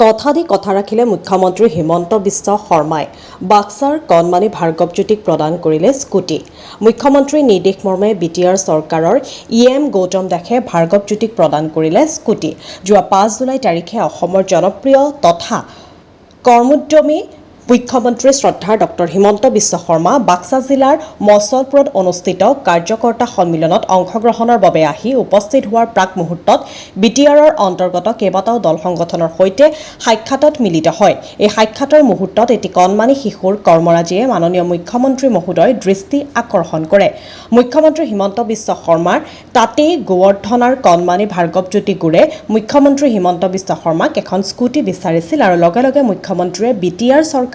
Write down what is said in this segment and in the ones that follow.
কথা দি কথা ৰাখিলে মুখ্যমন্ত্ৰী হিমন্ত বিশ্ব শৰ্মাই বাক্সাৰ কণমানি ভাৰ্গৱজ্যোতিক প্ৰদান কৰিলে স্কুটি। মুখ্যমন্ত্ৰীৰ নিৰ্দেশ মৰ্মে বিটিআৰ চৰকাৰৰ গৌতম দাসে ভাৰ্গৱজ্যোতিক প্ৰদান কৰিলে স্কুটি। যোৱা 5 জুলাই তাৰিখে অসমৰ জনপ্ৰিয় তথা কৰ্মোদ্যমী মুখ্যমন্ত্ৰী শ্ৰদ্ধাৰ ডক্টৰ হিমন্ত বিশ্ব শৰ্মা বাক্সা জিলাৰ মছলপুৰত অনুষ্ঠিত কাৰ্যকৰ্তা সন্মিলনত অংশগ্ৰহণৰ বাবে আহি উপস্থিত হোৱাৰ প্ৰাক মুহূৰ্তত বিটিআৰৰ অন্তৰ্গত কেইবাটাও দল সংগঠনৰ সৈতে সাক্ষাতত মিলিত হয়। এই সাক্ষাতৰ মুহূৰ্তত এটি কণমানি শিশুৰ কৰ্মৰাজিয়ে মাননীয় মুখ্যমন্ত্ৰী মহোদয়ৰ দৃষ্টি আকৰ্ষণ কৰে। মুখ্যমন্ত্ৰী হিমন্ত বিশ্ব শৰ্মাৰ তাতেই গোৱৰ্ধনাৰ কণমানি ভাৰ্গৱজ্যোতি গুৰে মুখ্যমন্ত্ৰী হিমন্ত বিশ্ব শৰ্মাক এখন স্কুটি বিচাৰিছিল আৰু লগে লগে মুখ্যমন্ত্ৰীয়ে বিটিআৰ চৰকাৰৰ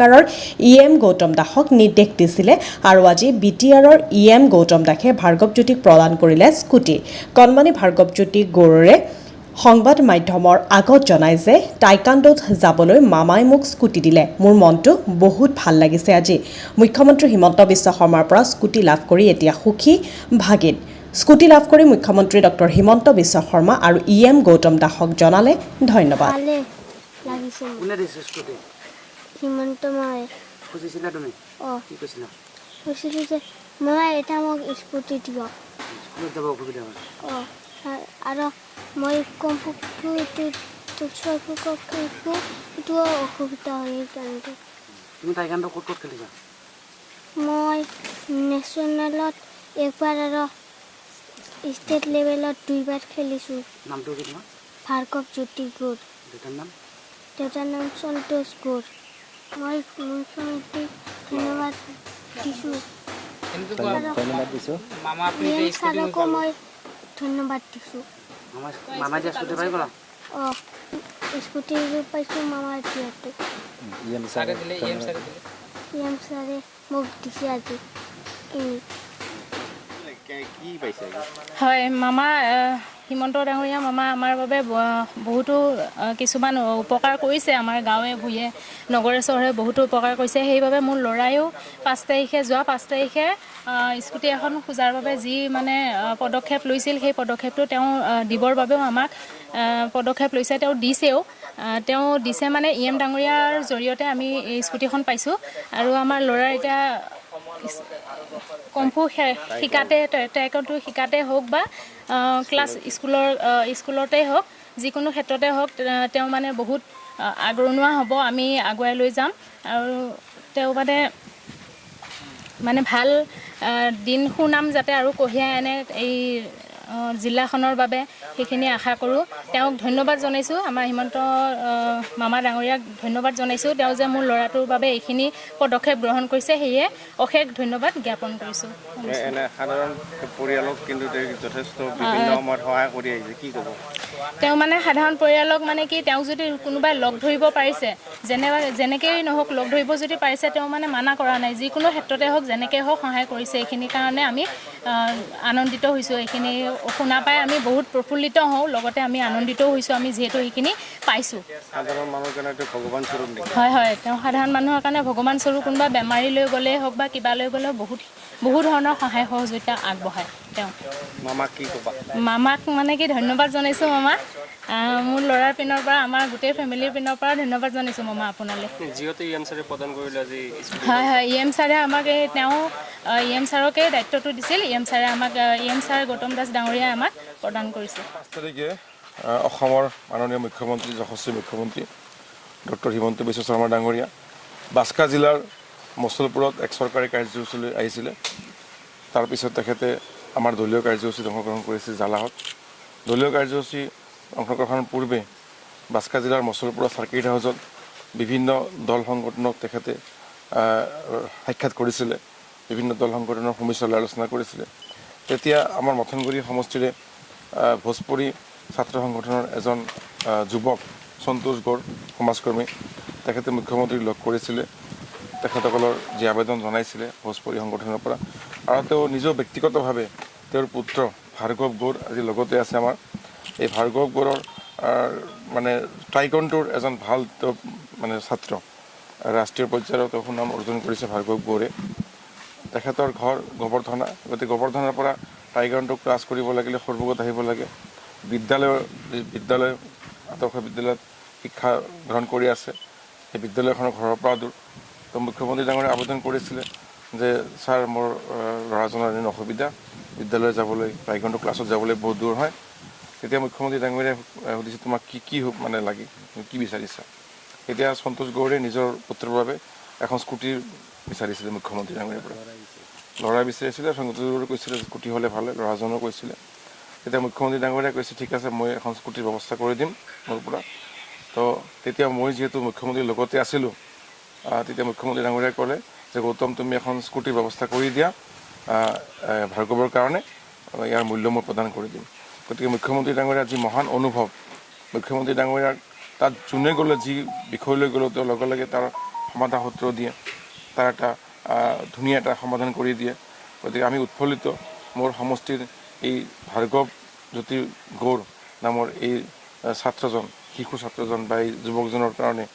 গৌতম দাসক নিৰ্দেশ দিছিলে আৰু আজি বিটিআৰৰ গৌতম দাসে ভাৰ্গৱজ্যোতিক প্ৰদান কৰিলে স্কুটি। কণমানি ভাৰ্গৱজ্যোতি গুৰে সংবাদ মাধ্যমৰ আগত জনায় যে টাইকাণ্ডোত যাবলৈ মামাই মোক স্কুটি দিলে। মোৰ মনটো বহুত ভাল লাগিছে। আজি মুখ্যমন্ত্ৰী হিমন্ত বিশ্ব শৰ্মাৰ পৰা স্কুটি লাভ কৰি এতিয়া সুখী ভাগিন। স্কুটি লাভ কৰি মুখ্যমন্ত্ৰী ডক্টৰ হিমন্ত বিশ্ব শৰ্মা আৰু গৌতম দাসক জনালে ধন্যবাদ। হিমন্ত মই খুজিছিলা তুমি কি কৈছিলা? কৈছিলোঁ যে মই এটা মোক স্কুটি দিব। স্কুলত যাব অসুবিধা হয় আৰু মই কম্পিউটাৰটো অসুবিধা হয় সেইকাৰণে। তুমি টাইকাণ্ডো ক'ত ক'ত খেলিছা? মই নেশ্যনেলত একবাৰ আৰু ষ্টেট লেভেলত 2বাৰ খেলিছোঁ। নামটো কি তোমাৰ? ভাৰ্গৱজ্যোতি গুৰ। দেউতাৰ নাম? দেউতাৰ নাম সন্তোষ গুৰ। মই মুখ্যমন্ত্ৰীক ধন্যবাদ দিছোঁ। ছাৰকো মই ধন্যবাদ দিছোঁ। মামা দিয়া স্কুটি পাই গ'লা? স্কুটি পাইছোঁ মামাৰ দিয়াটো। ছাৰে মোক দিছে আজি। হয়, মামা হিমন্ত ডাঙৰীয়া মামা আমাৰ বাবে বহুতো কিছুমান উপকাৰ কৰিছে। আমাৰ গাঁৱে ভূঞে নগৰে চহৰে বহুতো উপকাৰ কৰিছে। সেইবাবে মোৰ ল'ৰায়ো যোৱা 5 তাৰিখে স্কুটি এখন খোজাৰ বাবে যি মানে পদক্ষেপ লৈছিল, সেই পদক্ষেপটো তেওঁ দিবৰ বাবেও আমাক পদক্ষেপ লৈছে। তেওঁ দিছে মানে ডাঙৰীয়াৰ জৰিয়তে আমি এই স্কুটিখন পাইছোঁ। আৰু আমাৰ ল'ৰাৰ এতিয়া কম্ফু শিকাতে টাইকাণ্ডো শিকাতে হওক বা ক্লাছ স্কুলতেই হওক, যিকোনো ক্ষেত্ৰতে হওক তেওঁ মানে বহুত আগৰণুৱা হ'ব। আমি আগুৱাই লৈ যাম আৰু তেওঁ মানে ভাল দিন সুনাম যাতে আৰু কঢ়িয়াই আনে এই জিলাখনৰ বাবে, সেইখিনি আশা কৰোঁ। তেওঁক ধন্যবাদ জনাইছোঁ। আমাৰ হিমন্ত মামা ডাঙৰীয়াক ধন্যবাদ জনাইছোঁ। তেওঁ যে মোৰ ল'ৰাটোৰ বাবে এইখিনি পদক্ষেপ গ্ৰহণ কৰিছে, সেয়ে অশেষ ধন্যবাদ জ্ঞাপন কৰিছোঁ। সাধাৰণ পৰিয়ালক কিন্তু যথেষ্ট বিভিন্ন সময়ত সহায় কৰি আহিছে, কি ক'ব? তেওঁ মানে সাধাৰণ পৰিয়ালক মানে কি, তেওঁ যদি কোনোবাই লগ ধৰিব পাৰিছে, যেনেকেই নহওক লগ ধৰিব যদি পাৰিছে, তেওঁ মানে মানা কৰা নাই। যিকোনো ক্ষেত্ৰতে হওক যেনেকৈ হওক সহায় কৰিছে। এইখিনিৰ কাৰণে আমি আনন্দিত হৈছোঁ। এইখিনি শুনা পাই আমি বহুত প্ৰফুল্লিত হওঁ, লগতে আমি আনন্দিতও হৈছোঁ, আমি যিহেতু সেইখিনি পাইছোঁ। সাধাৰণ মানুহৰ কাৰণে ভগৱান স্বৰূপ নেকি? হয়, তেওঁ সাধাৰণ মানুহৰ কাৰণে ভগৱান স্বৰূপ। কোনোবা বেমাৰী লৈ গ'লেই হওক বা কিবা লৈ গ'লেও বহু ধৰণৰ সহায় সহযোগিতা আগবঢ়ায় তেওঁ। মামাক কি ক'বা? মামাক মানে কি ধন্যবাদ জনাইছোঁ মামা। মোৰ ল'ৰাৰ পিনৰ পৰা, আমাৰ গোটেই ফেমিলিৰ পিনৰ পৰা ধন্যবাদ জনাইছোঁ মামা আপোনালৈ। যিহেতু ছাৰে প্ৰদান কৰিলে আজি। হয়, ছাৰে আমাক তেওঁ ছাৰকে দায়িত্বটো দিছিল। ছাৰে আমাক ছাৰ গৌতম দাস ডাঙৰীয়াই আমাক প্ৰদান কৰিছে। 5 তাৰিখে অসমৰ মাননীয় মুখ্যমন্ত্ৰী, যশস্বী মুখ্যমন্ত্ৰী ডক্টৰ হিমন্ত বিশ্ব শৰ্মা ডাঙৰীয়া বাস্কা জিলাৰ মছলপুৰত এক চৰকাৰী কাৰ্যসূচীলৈ আহিছিলে। তাৰপিছত তেখেতে আমাৰ দলীয় কাৰ্যসূচীত অংশগ্ৰহণ কৰিছিল জালাহত। দলীয় কাৰ্যসূচী অংশগ্ৰহণৰ পূৰ্বে বাস্কা জিলাৰ মছলপুৰৰ চাৰ্কিট হাউচত বিভিন্ন দল সংগঠনক তেখেতে সাক্ষাৎ কৰিছিলে, বিভিন্ন দল সংগঠনৰ সমস্যা লৈ আলোচনা কৰিছিলে। তেতিয়া আমাৰ মথনগুৰি সমষ্টিৰে ভোজপুৰী ছাত্ৰ সংগঠনৰ এজন যুৱক সন্তোষ গড় সমাজকৰ্মী, তেখেতে মুখ্যমন্ত্ৰীক লগ কৰিছিলে। তেখেতসকলৰ যি আবেদন জনাইছিলে ভোজপুৰী সংগঠনৰ পৰা, আৰু তেওঁ নিজেও ব্যক্তিগতভাৱে তেওঁৰ পুত্ৰ ভাৰ্গৱ গৌৰ আজি লগতে আছে আমাৰ। এই ভাৰ্গৱ গৌৰৰ মানে টাইকাণ্ডোৰ এজন ভাল তেওঁ মানে ছাত্ৰ, ৰাষ্ট্ৰীয় পৰ্যায়ত তেওঁ সুনাম অৰ্জন কৰিছে ভাৰ্গৱ গৌৰে। তেখেতৰ ঘৰ গোৱৰ্ধনা, গতিকে গোৱৰ্ধনাৰ পৰা টাইকাণ্ডো ক্লাছ কৰিব লাগিলে সৰ্বগত আহিব লাগে। বিদ্যালয় আদৰ্শ বিদ্যালয়ত শিক্ষা গ্ৰহণ কৰি আছে সেই বিদ্যালয়খনৰ ঘৰৰ পৰা দূৰ তো মুখ্যমন্ত্ৰী ডাঙৰীয়াই আবেদন কৰিছিলে যে ছাৰ মোৰ ল'ৰাজনৰ এনে অসুবিধা বিদ্যালয় যাবলৈ টাইকোৱাণ্ডো ক্লাছত যাবলৈ বহুত দূৰ হয় তেতিয়া মুখ্যমন্ত্ৰী ডাঙৰীয়াই সুধিছে তোমাক কি মানে লাগে কি বিচাৰিছা এতিয়া সন্তোষ গৌড়ে নিজৰ পুত্ৰৰ বাবে এখন স্কুটি বিচাৰিছিলে মুখ্যমন্ত্ৰী ডাঙৰীয়াৰ পৰা ল'ৰা বিচাৰিছিলে সন্তোষ গৌড়ে কৈছিলে স্কুটি হ'লে ভালে ল'ৰাজনেও কৈছিলে তেতিয়া মুখ্যমন্ত্ৰী ডাঙৰীয়াই কৈছে ঠিক আছে মই এখন স্কুটিৰ ব্যৱস্থা কৰি দিম মোৰ পৰা তো তেতিয়া মই যিহেতু মুখ্যমন্ত্ৰীৰ লগতে আছিলোঁ তেতিয়া মুখ্যমন্ত্ৰী ডাঙৰীয়াই ক'লে যে গৌতম তুমি এখন স্কুটিৰ ব্যৱস্থা কৰি দিয়া ভাৰ্গৱৰ কাৰণে ইয়াৰ মূল্য মই প্ৰদান কৰি দিম গতিকে মুখ্যমন্ত্ৰী ডাঙৰীয়াৰ যি মহান অনুভৱ মুখ্যমন্ত্ৰী ডাঙৰীয়াৰ তাত যোনে গ'লে যি বিষয়লৈ গ'লেও তেওঁ লগে লগে তাৰ সমাধান সূত্ৰ দিয়ে তাৰ এটা ধুনীয়া এটা সমাধান কৰি দিয়ে গতিকে আমি উৎফুল্লিত মোৰ সমষ্টিৰ এই ভাৰ্গৱ জ্যোতি গৌড় নামৰ এই ছাত্ৰজন শিশু ছাত্ৰজন বা এই যুৱকজনৰ কাৰণে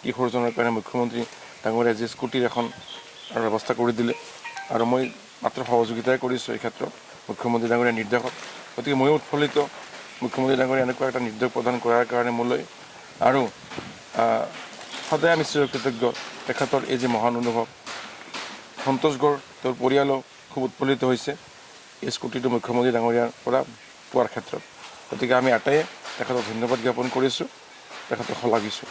কিশোৰজনৰ কাৰণে মুখ্যমন্ত্ৰী ডাঙৰীয়াই যি স্কুটিৰ এখন ব্যৱস্থা কৰি দিলে আৰু মই মাত্ৰ সহযোগিতাই কৰিছোঁ এই ক্ষেত্ৰত মুখ্যমন্ত্ৰী ডাঙৰীয়াৰ নিৰ্দেশত গতিকে ময়ো উৎফুল্লিত মুখ্যমন্ত্ৰী ডাঙৰীয়াই এনেকুৱা এটা নিৰ্দেশ প্ৰদান কৰাৰ কাৰণে মোলৈ আৰু সদায় আমি চিৰকৃতজ্ঞ তেখেতৰ এই যে মহান অনুভৱ সন্তোষ গৌড় তেওঁৰ পৰিয়ালো খুব উৎফুল্লিত হৈছে এই স্কুটিটো মুখ্যমন্ত্ৰী ডাঙৰীয়াৰ পৰা পোৱাৰ ক্ষেত্ৰত গতিকে আমি আটাইয়ে তেখেতক ধন্যবাদ জ্ঞাপন কৰিছোঁ তেখেতক শলাগিছোঁ